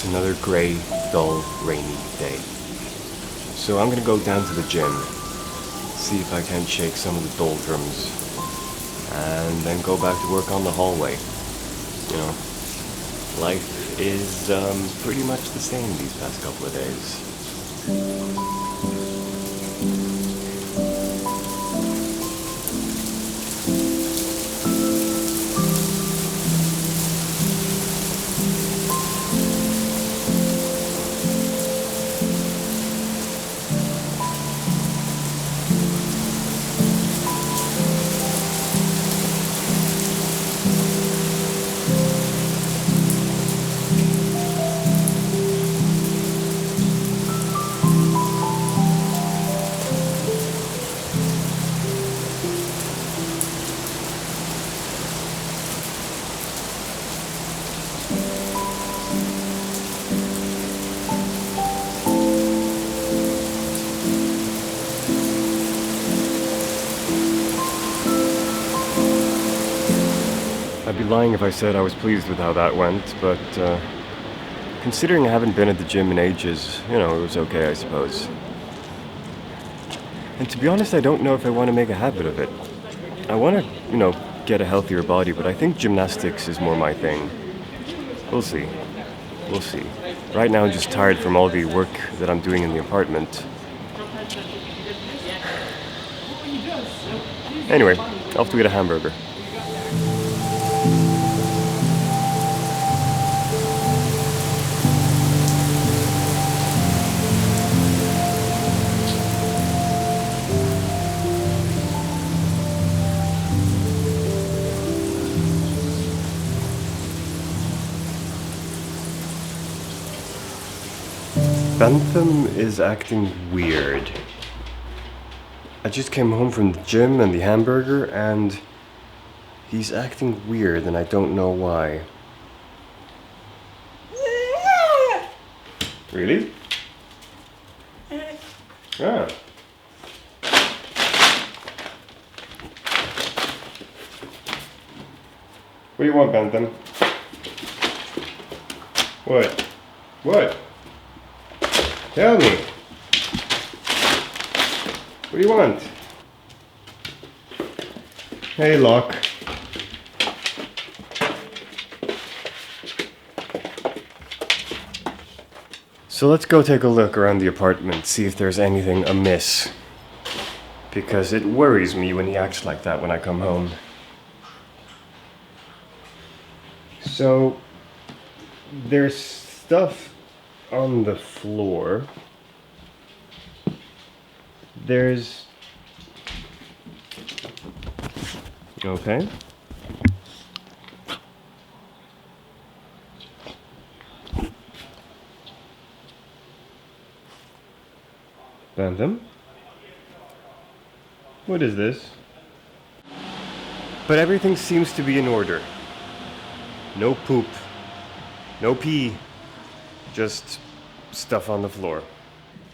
another grey, dull, rainy day. So I'm gonna go down to the gym, see if I can shake some of the doldrums, and then go back to work on the hallway. You know, life is pretty much the same these past couple of days. I'd be lying if I said I was pleased with how that went, but considering I haven't been at the gym in ages, it was okay, I suppose. And to be honest, I don't know if I want to make a habit of it. I want to, get a healthier body, but I think gymnastics is more my thing. We'll see. We'll see. Right now I'm just tired from all the work that I'm doing in the apartment. Anyway, off to eat a hamburger. Bentham is acting weird. I just came home from the gym and the hamburger, and he's acting weird, and I don't know why. Really? Ah. What do you want, Bentham? What? What? Tell me. What do you want? Hey, Locke. So let's go take a look around the apartment, see if there's anything amiss. Because it worries me when he acts like that when I come home. So, there's stuff on the floor. There's... Okay. Bentham? What is this? But everything seems to be in order. No poop. No pee. Just stuff on the floor.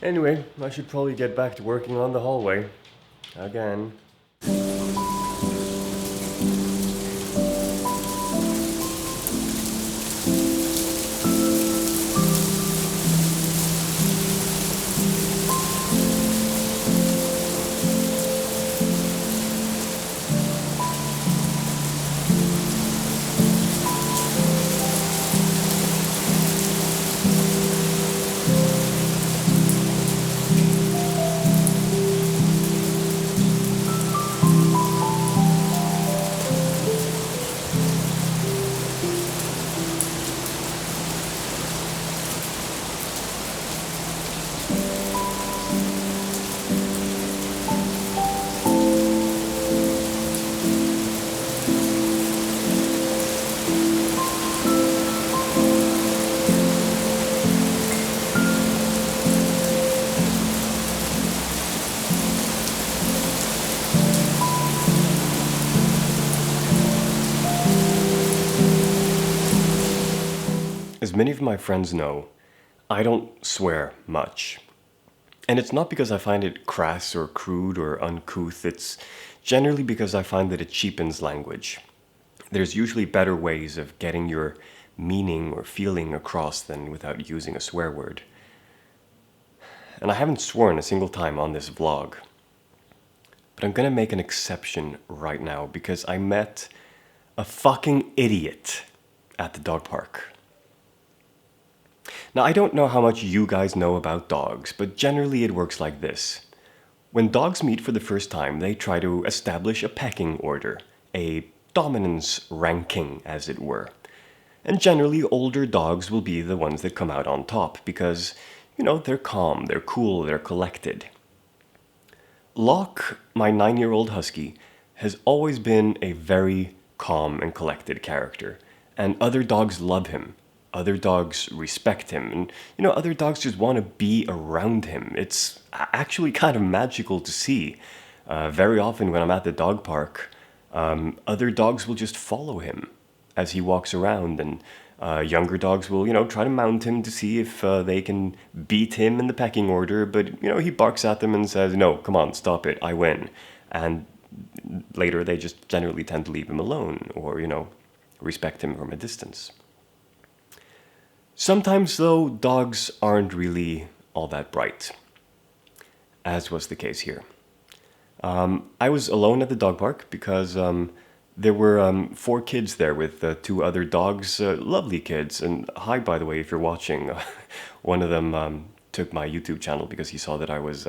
Anyway, I should probably get back to working on the hallway. Again. As many of my friends know, I don't swear much. And it's not because I find it crass or crude or uncouth, it's generally because I find that it cheapens language. There's usually better ways of getting your meaning or feeling across than without using a swear word. And I haven't sworn a single time on this vlog. But I'm gonna make an exception right now because I met a fucking idiot at the dog park. Now, I don't know how much you guys know about dogs, but generally it works like this. When dogs meet for the first time, they try to establish a pecking order, a dominance ranking, as it were. And generally, older dogs will be the ones that come out on top because, they're calm, they're cool, they're collected. Locke, my 9-year-old husky, has always been a very calm and collected character, and other dogs love him. Other dogs respect him, and other dogs just want to be around him. It's actually kind of magical to see. Very often when I'm at the dog park, other dogs will just follow him as he walks around, and younger dogs will, try to mount him to see if they can beat him in the pecking order, but, he barks at them and says, "No, come on, stop it, I win." And later they just generally tend to leave him alone or, respect him from a distance. Sometimes, though, dogs aren't really all that bright, as was the case here. I was alone at the dog park because there were 4 kids there with 2 other dogs, lovely kids. And hi, by the way, if you're watching. One of them took my YouTube channel because he saw that I was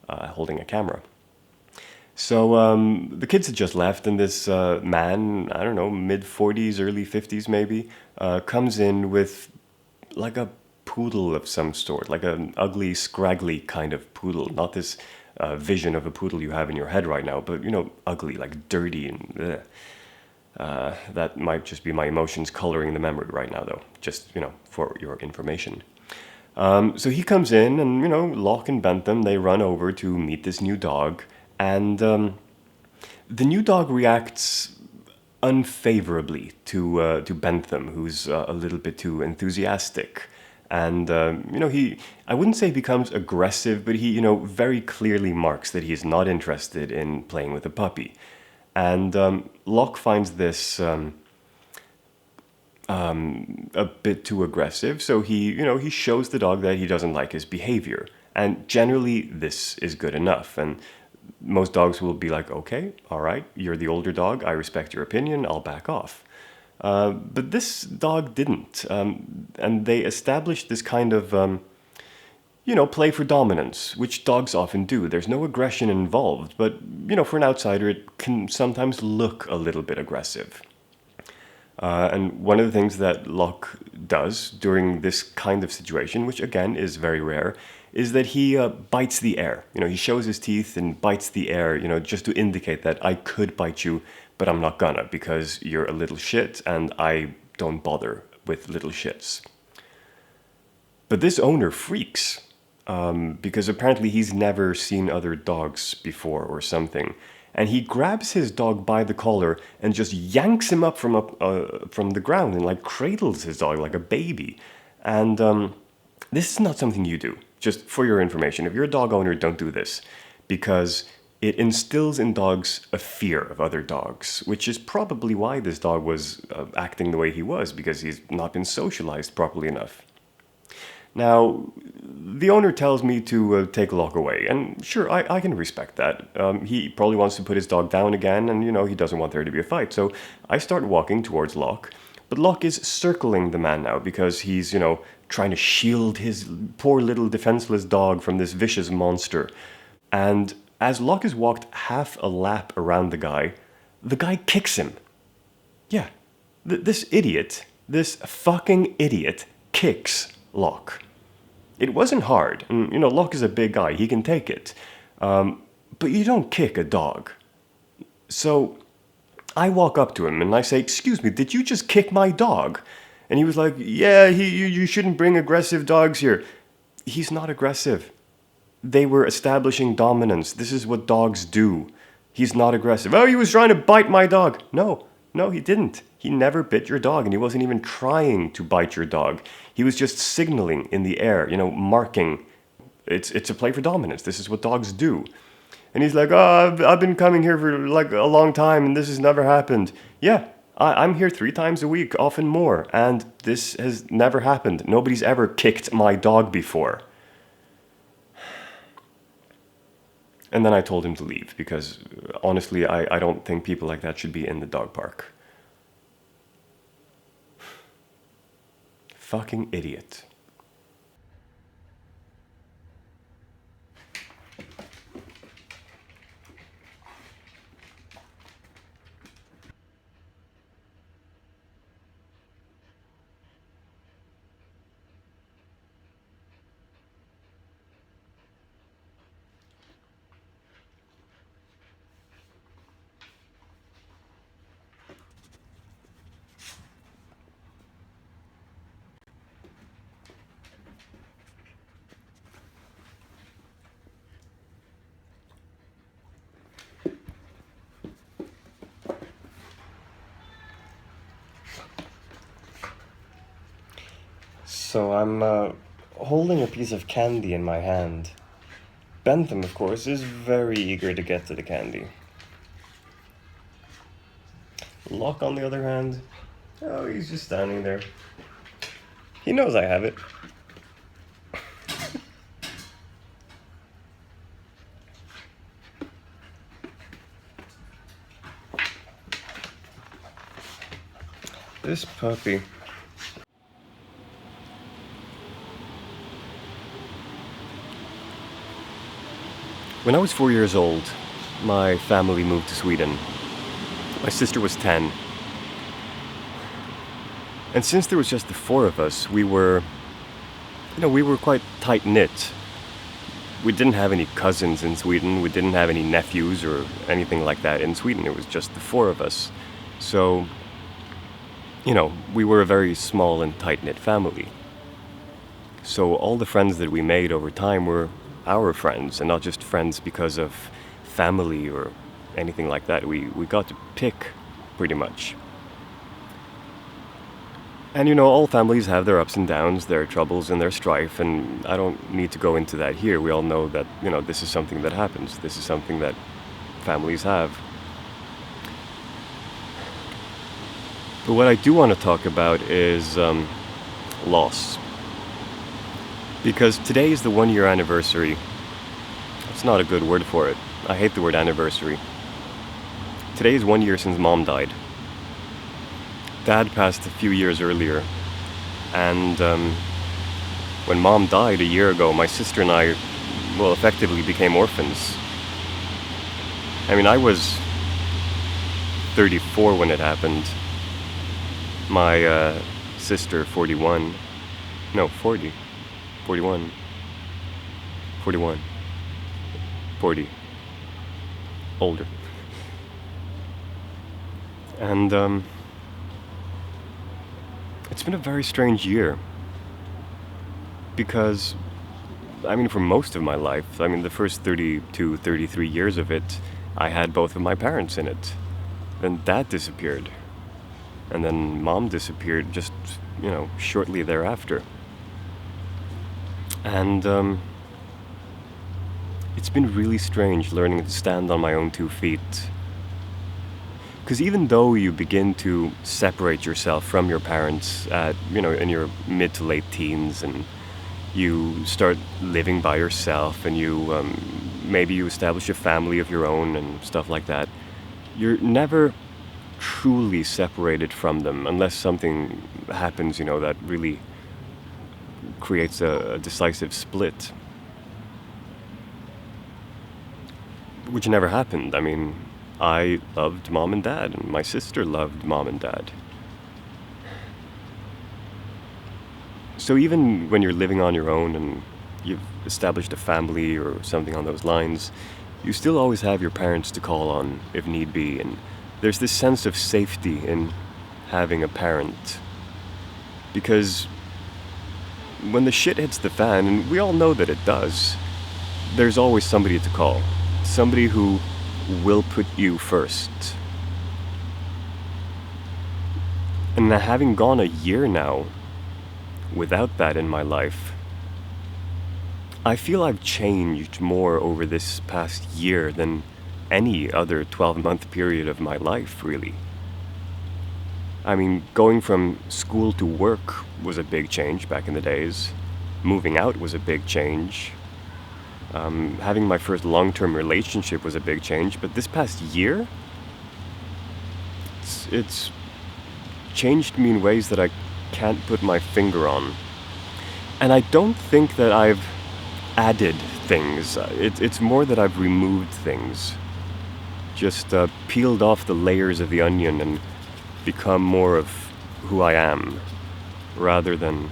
holding a camera. So the kids had just left, and this man, I don't know, mid-40s, early 50s maybe, comes in with like a poodle of some sort, like an ugly, scraggly kind of poodle. Not this vision of a poodle you have in your head right now, but, ugly, like dirty and that might just be my emotions coloring the memory right now, though, just, for your information. So he comes in, and, Locke and Bentham, they run over to meet this new dog, and the new dog reacts unfavorably to Bentham, who's a little bit too enthusiastic. And, I wouldn't say becomes aggressive, but he, very clearly marks that he is not interested in playing with a puppy. And Locke finds this a bit too aggressive, so he shows the dog that he doesn't like his behavior. And generally, this is good enough. And most dogs will be like, "Okay, all right, you're the older dog, I respect your opinion, I'll back off." But this dog didn't. And they established this kind of, play for dominance, which dogs often do. There's no aggression involved, but, for an outsider, it can sometimes look a little bit aggressive. And one of the things that Locke does during this kind of situation, which again is very rare, is that he bites the air. He shows his teeth and bites the air, just to indicate that I could bite you, but I'm not gonna because you're a little shit and I don't bother with little shits. But this owner freaks because apparently he's never seen other dogs before or something. And he grabs his dog by the collar and just yanks him up from the ground and cradles his dog like a baby. And this is not something you do. Just for your information, if you're a dog owner, don't do this, because it instills in dogs a fear of other dogs, which is probably why this dog was acting the way he was, because he's not been socialized properly enough. Now, the owner tells me to take Locke away, and sure, I can respect that. He probably wants to put his dog down again, and, he doesn't want there to be a fight. So I start walking towards Locke, but Locke is circling the man now because he's, trying to shield his poor little defenseless dog from this vicious monster. And as Locke has walked half a lap around the guy kicks him. Yeah, this fucking idiot kicks Locke. It wasn't hard, and Locke is a big guy, he can take it. But you don't kick a dog. So I walk up to him and I say, "Excuse me, did you just kick my dog?" And he was like, "Yeah, you shouldn't bring aggressive dogs here." He's not aggressive. They were establishing dominance. This is what dogs do. He's not aggressive. "Oh, he was trying to bite my dog." No, he didn't. He never bit your dog, and he wasn't even trying to bite your dog. He was just signaling in the air, marking. It's a play for dominance. This is what dogs do. And he's like, "Oh, I've been coming here for a long time, and this has never happened." Yeah, I'm here 3 times a week, often more, and this has never happened. Nobody's ever kicked my dog before. And then I told him to leave, because honestly, I don't think people like that should be in the dog park. Fucking idiot. So I'm holding a piece of candy in my hand. Bentham, of course, is very eager to get to the candy. Locke, on the other hand, oh, he's just standing there. He knows I have it. This puppy. When I was 4 years old, my family moved to Sweden. My sister was 10. And since there was just the four of us, we were quite tight-knit. We didn't have any cousins in Sweden, we didn't have any nephews or anything like that in Sweden. It was just the four of us. So, we were a very small and tight-knit family. So all the friends that we made over time were our friends, and not just friends because of family or anything like that. We got to pick, pretty much. And all families have their ups and downs, their troubles and their strife, and I don't need to go into that here. We all know that, this is something that happens. This is something that families have. But what I do want to talk about is loss. Because today is the 1-year anniversary. That's not a good word for it. I hate the word anniversary. Today is 1 year since Mom died. Dad passed a few years earlier. And when Mom died a year ago, my sister and I, effectively became orphans. I mean, I was 34 when it happened. My sister, 41. No, 40. 41. 41. 40. Older. And it's been a very strange year. Because, for most of my life, the first 32, 33 years of it, I had both of my parents in it. Then Dad disappeared. And then Mom disappeared just, shortly thereafter. And it's been really strange learning to stand on my own 2 feet. Because even though you begin to separate yourself from your parents at, in your mid to late teens, and you start living by yourself, and maybe you establish a family of your own and stuff like that, you're never truly separated from them unless something happens, that really creates a decisive split. Which never happened. I loved Mom and Dad, and my sister loved Mom and Dad. So even when you're living on your own and you've established a family or something on those lines, you still always have your parents to call on if need be, and there's this sense of safety in having a parent. Because when the shit hits the fan, and we all know that it does, there's always somebody to call. Somebody who will put you first. And having gone a year now without that in my life, I feel I've changed more over this past year than any other 12-month period of my life, really. I mean, going from school to work was a big change back in the days. Moving out was a big change. Having my first long-term relationship was a big change. But this past year, it's changed me in ways that I can't put my finger on. And I don't think that I've added things. It's more that I've removed things. Just peeled off the layers of the onion and become more of who I am, rather than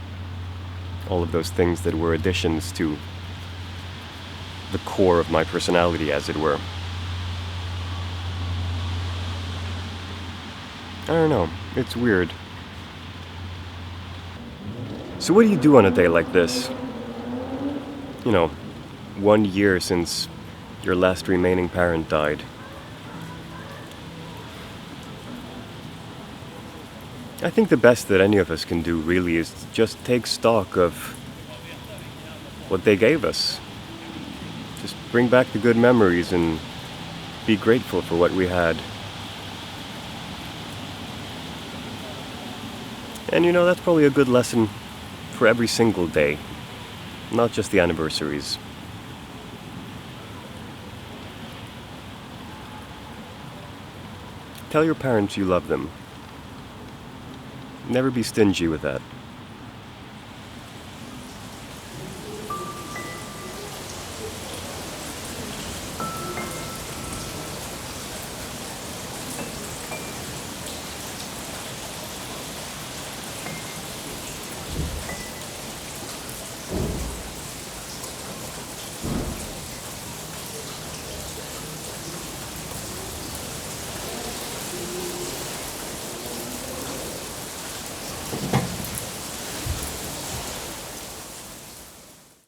all of those things that were additions to the core of my personality, as it were. I don't know, it's weird. So what do you do on a day like this? 1 year since your last remaining parent died. I think the best that any of us can do really is just take stock of what they gave us. Just bring back the good memories and be grateful for what we had. And that's probably a good lesson for every single day, not just the anniversaries. Tell your parents you love them. Never be stingy with that.